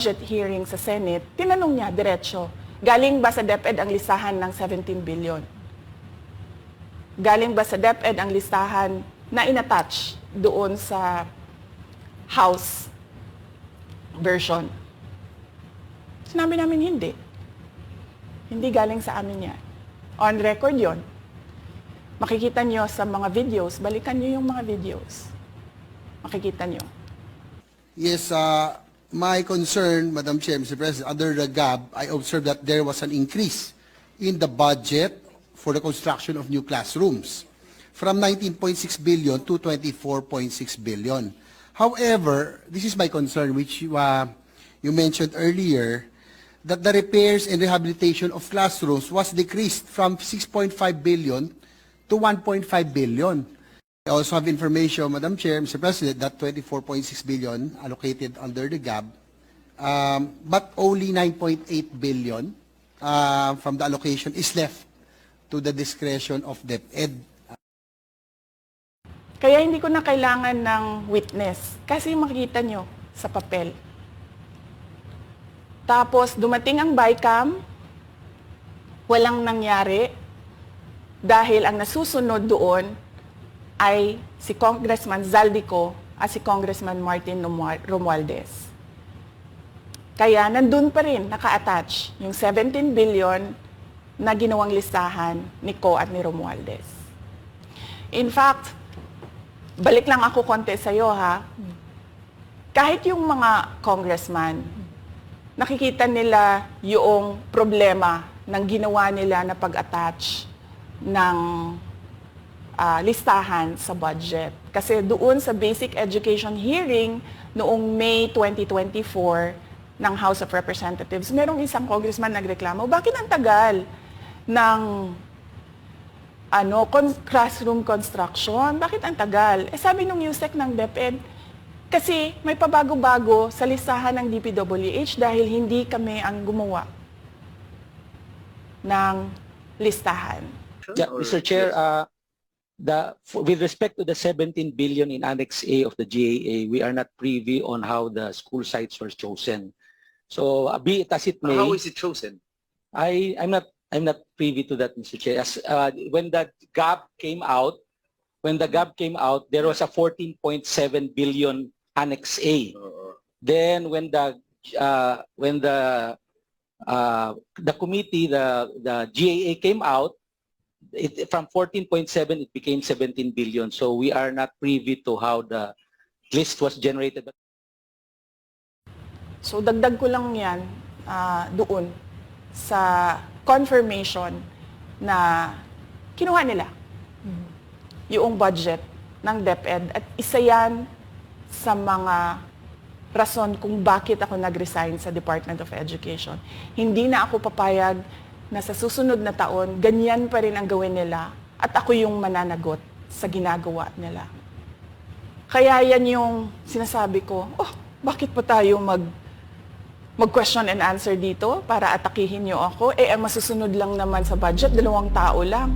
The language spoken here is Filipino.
budget hearing sa Senate, tinanong niya diretso, galing ba sa DepEd ang listahan ng 17 billion? Galing ba sa DepEd ang listahan na inattach doon sa House version? Sinabi namin hindi. Hindi galing sa amin yan. On record yon. Makikita nyo sa mga videos, balikan nyo yung mga videos. Makikita nyo. Yes, my concern, Madam Chair, Mr. President, under the GAB, I observed that there was an increase in the budget for the construction of new classrooms from 19.6 billion to 24.6 billion. However, this is my concern, which you mentioned earlier, that the repairs and rehabilitation of classrooms was decreased from 6.5 billion to 1.5 billion. I also have information, Madam Chair, Mr. President, that 24.6 billion allocated under the GAB, but only 9.8 billion from the allocation is left to the discretion of DepEd. Kaya hindi ko na kailangan ng witness kasi makikita nyo sa papel. Tapos dumating ang BICAM, walang nangyari dahil ang nasusunod doon ay si Congressman Zaldico at si Congressman Martin Romualdez. Kaya nandun pa rin naka-attach yung 17 billion na ginawang listahan ni Co at ni Romualdez. In fact, balik lang ako konti sa'yo ha. Kahit yung mga congressman, nakikita nila yung problema ng ginawa nila na pag-attach ng listahan sa budget. Kasi doon sa basic education hearing noong May 2024 ng House of Representatives, merong isang congressman nagreklamo, bakit ang tagal ng classroom construction? Bakit ang tagal? Eh sabi nung USEC ng DepEd, kasi may pabago-bago sa listahan ng DPWH dahil hindi kami ang gumawa ng listahan. Yeah, Mr. Chair, with respect to the 17 billion in Annex A of the GAA, we are not privy on how the school sites were chosen. So, be it as it may. How is it chosen? I'm not privy to that, Mr. Chair. As, when the GAP came out, there was a 14.7 billion Annex A. Then when the committee, the GAA came out, from 14.7 it became 17 billion. So we are not privy to how the list was generated. So dagdag ko lang yan doon sa confirmation na kinuha nila yung budget ng DepEd at isa yan sa mga rason kung bakit ako nag-resign sa Department of Education. Hindi na ako papayag na sa susunod na taon, ganyan pa rin ang gawin nila at ako yung mananagot sa ginagawa nila. Kaya yan yung sinasabi ko, bakit pa tayo mag-question and answer dito para atakihin niyo ako? Eh, ang masusunod lang naman sa budget, 2 tao lang.